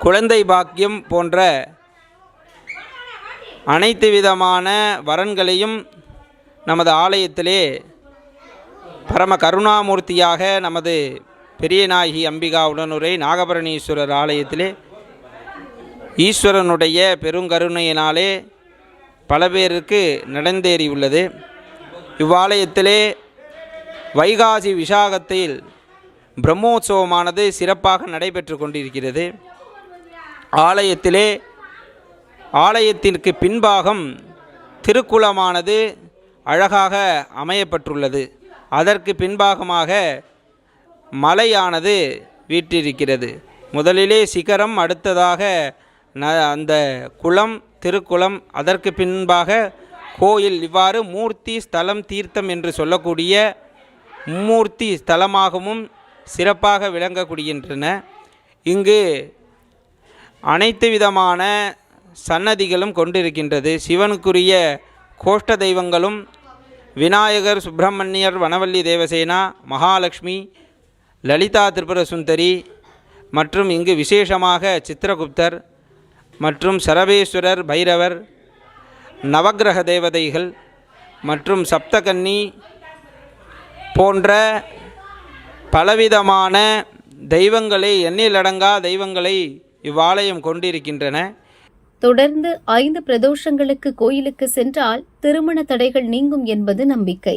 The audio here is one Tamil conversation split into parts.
குழந்தை பாக்கியம் போன்ற அனைத்து விதமான வரன்களையும் நமது ஆலயத்திலே பரம கருணாமூர்த்தியாக நமது பெரியநாயகி அம்பிகா உடனுரை நாகபரணீஸ்வரர் ஆலயத்திலே ஈஸ்வரனுடைய பெருங்கருணையினாலே பல பேருக்கு நடந்தேறியுள்ளது. இவ்வாலயத்திலே வைகாசி விசாகத்தில் பிரம்மோற்சவமானது சிறப்பாக நடைபெற்று கொண்டிருக்கிறது. ஆலயத்திற்கு பின்பாகம் திருக்குளமானது அழகாக அமையப்பட்டுள்ளது. அதற்கு பின்பாகமாக மலையானது வீற்றிருக்கிறது. முதலிலே சிகரம், அடுத்ததாக அந்த குளம், திருக்குளம், அதற்கு பின்பாக கோயில். இவ்வாறு மூர்த்தி ஸ்தலம் தீர்த்தம் என்று சொல்லக்கூடிய மும்மூர்த்தி ஸ்தலமாகவும் சிறப்பாக விளங்கக்கூடியன. இங்கு அனைத்து விதமான சன்னதிகளும் கொண்டிருக்கின்றது. சிவனுக்குரிய கோஷ்ட தெய்வங்களும் விநாயகர், சுப்பிரமணியர், வனவள்ளி தேவசேனா, மகாலட்சுமி, லலிதா திரிபுர சுந்தரி மற்றும் இங்கு விசேஷமாக சித்திரகுப்தர் மற்றும் சரபேஸ்வரர், பைரவர், நவக்கிரக தேவதைகள் மற்றும் சப்தகன்னி போன்ற பலவிதமான தெய்வங்களை, எண்ணிலடங்கா தெய்வங்களை இவ்வாலயம் கொண்டிருக்கின்றன. தொடர்ந்து 5 பிரதோஷங்களுக்கு கோயிலுக்கு சென்றால் திருமண தடைகள் நீங்கும் என்பது நம்பிக்கை.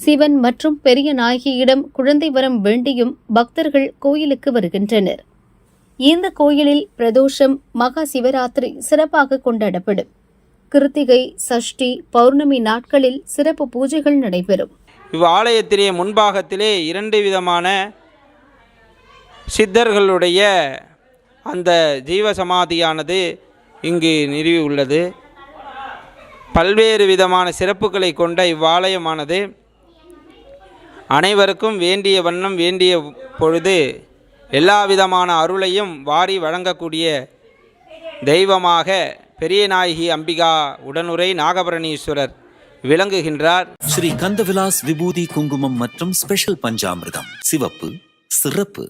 சிவன் மற்றும் பெரிய நாயகியிடம் குழந்தை வரம் வேண்டியும் பக்தர்கள் கோயிலுக்கு வருகின்றனர். இந்த கோயிலில் பிரதோஷம், மகா சிவராத்திரி சிறப்பாக கொண்டாடப்படும். கிருத்திகை, சஷ்டி, பௌர்ணமி நாட்களில் சிறப்பு பூஜைகள் நடைபெறும். இவ்வாலயத்திலே முன்பாகத்திலே 2 விதமான சித்தர்களுடைய அந்த ஜீவசமாதியானது இங்கு நிறுவியுள்ளது. பல்வேறு விதமான சிறப்புகளை கொண்ட இவ்வாலயமானது அனைவருக்கும் வேண்டிய வண்ணம், வேண்டிய பொழுது எல்லா விதமான அருளையும் வாரி வழங்கக்கூடிய தெய்வமாக பெரியநாயகி அம்பிகா உடனுரை நாகபரணீஸ்வரர் விளங்குகின்றார். ஸ்ரீ கந்தவிலாஸ் விபூதி குங்குமம் மற்றும் ஸ்பெஷல் பஞ்சாமிர்தம். சிவப்பு சிறப்பு.